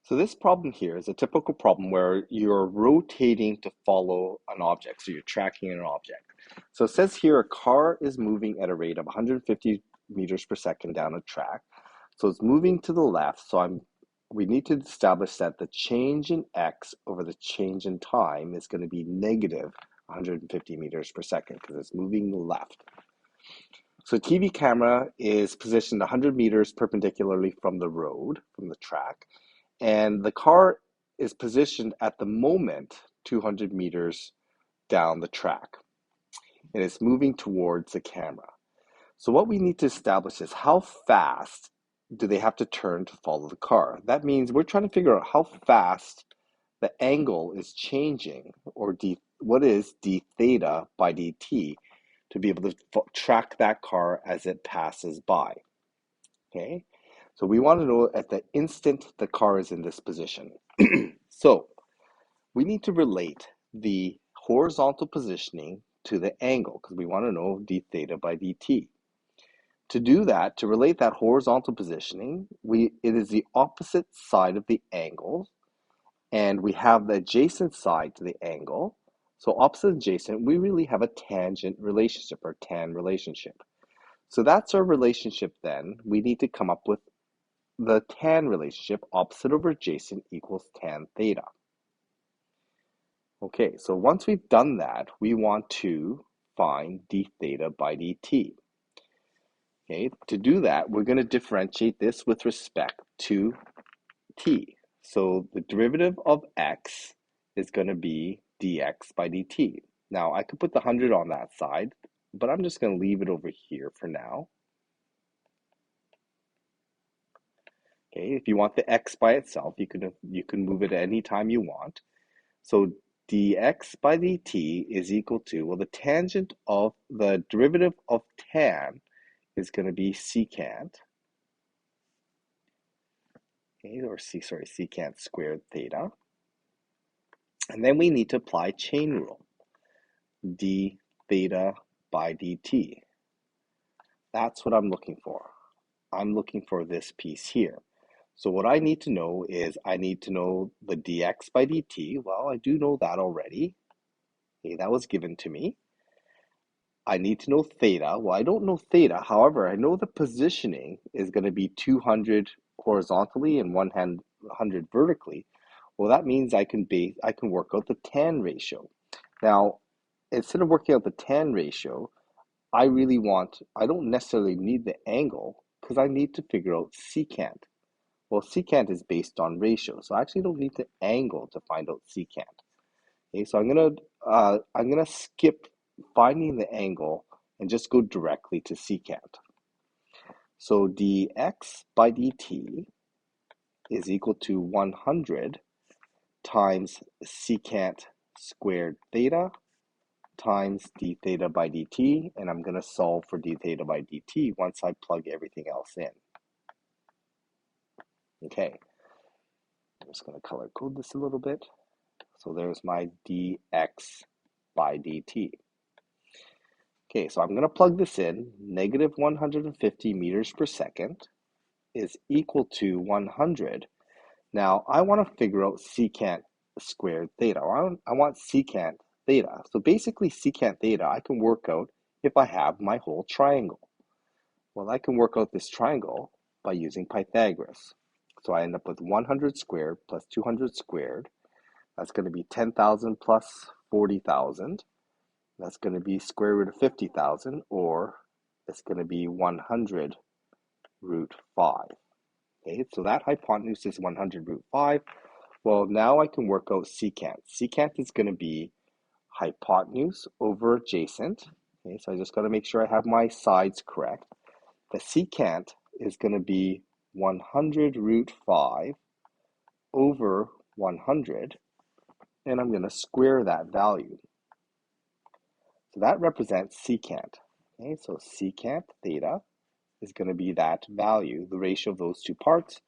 So this problem here is a typical problem where you're rotating to follow an object. So you're tracking an object. So it says here a car is moving at a rate of 150 meters per second down a track. So it's moving to the left. So we need to establish that the change in x over the change in time is going to be negative 150 meters per second because it's moving left. So TV camera is positioned 100 meters perpendicularly from the road, from the track. And the car is positioned at the moment 200 meters down the track. And it's moving towards the camera. So what we need to establish is how fast do they have to turn to follow the car? That means we're trying to figure out how fast the angle is changing, or what is d theta by dt, to be able to track that car as it passes by. Okay? So we want to know at the instant the car is in this position. So we need to relate the horizontal positioning to the angle because we want to know d theta by dt. To do that, to relate that horizontal positioning, it is the opposite side of the angle, and we have the adjacent side to the angle. So opposite adjacent, we really have a tangent relationship or tan relationship. So that's our relationship then. We need to come up with the tan relationship, opposite over adjacent equals tan theta. Okay, so once we've done that, we want to find d theta by dt. Okay, to do that, we're going to differentiate this with respect to t. So the derivative of x is going to be dx by dt. Now, I could put the 100 on that side, but I'm just going to leave it over here for now. Okay, if you want the x by itself, you can move it any time you want. So dx by dt is equal to, well, the tangent of the derivative of tan is going to be secant. Okay, or secant squared theta. And then we need to apply chain rule, d theta by dt. That's what I'm looking for. I'm looking for this piece here. So what I need to know is I need to know the dx by dt. Well, I do know that already. Okay, that was given to me. I need to know theta. Well, I don't know theta. However, I know the positioning is going to be 200 horizontally and 100 vertically. Well, that means I can work out the tan ratio. Now, instead of working out the tan ratio, I don't necessarily need the angle because I need to figure out secant. Well, secant is based on ratio, so I actually don't need the angle to find out secant. Okay, so I'm gonna skip finding the angle and just go directly to secant. So dx by dt is equal to 100 times secant squared theta times d theta by dt, and I'm going to solve for d theta by dt once I plug everything else in. Okay, I'm just going to color code this a little bit. So there's my dx by dt. Okay, so I'm going to plug this in. Negative 150 meters per second is equal to 100. Now, I want to figure out secant squared theta. I want secant theta. So basically, secant theta, I can work out if I have my whole triangle. Well, I can work out this triangle by using Pythagoras. So I end up with 100 squared plus 200 squared. That's going to be 10,000 plus 40,000. That's going to be square root of 50,000, or it's going to be 100 root 5. Okay, so that hypotenuse is 100 root 5. Well, now I can work out secant. Secant is going to be hypotenuse over adjacent. Okay, so I just got to make sure I have my sides correct. The secant is going to be 100 root 5 over 100, and I'm going to square that value. So that represents secant. Okay, so secant theta is going to be that value, the ratio of those two parts,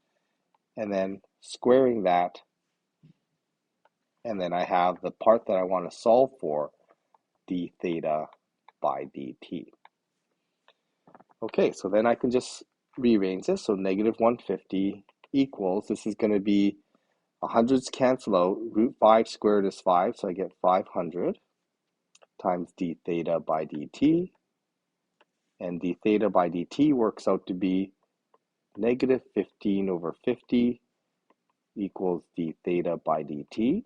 and then squaring that, and then I have the part that I want to solve for, d theta by dt. Okay, so then I can just rearrange this. So negative 150 equals, this is going to be hundreds cancel out. Root 5 squared is 5, so I get 500 times d theta by dt. And d theta by dt works out to be negative 15 over 50 equals d theta by dt.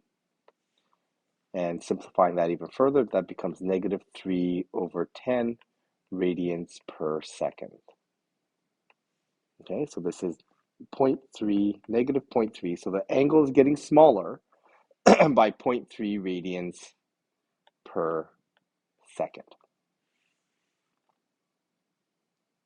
And simplifying that even further, that becomes negative 3 over 10 radians per second. Okay, so this is 0.3, negative 0.3. So the angle is getting smaller by 0.3 radians per second.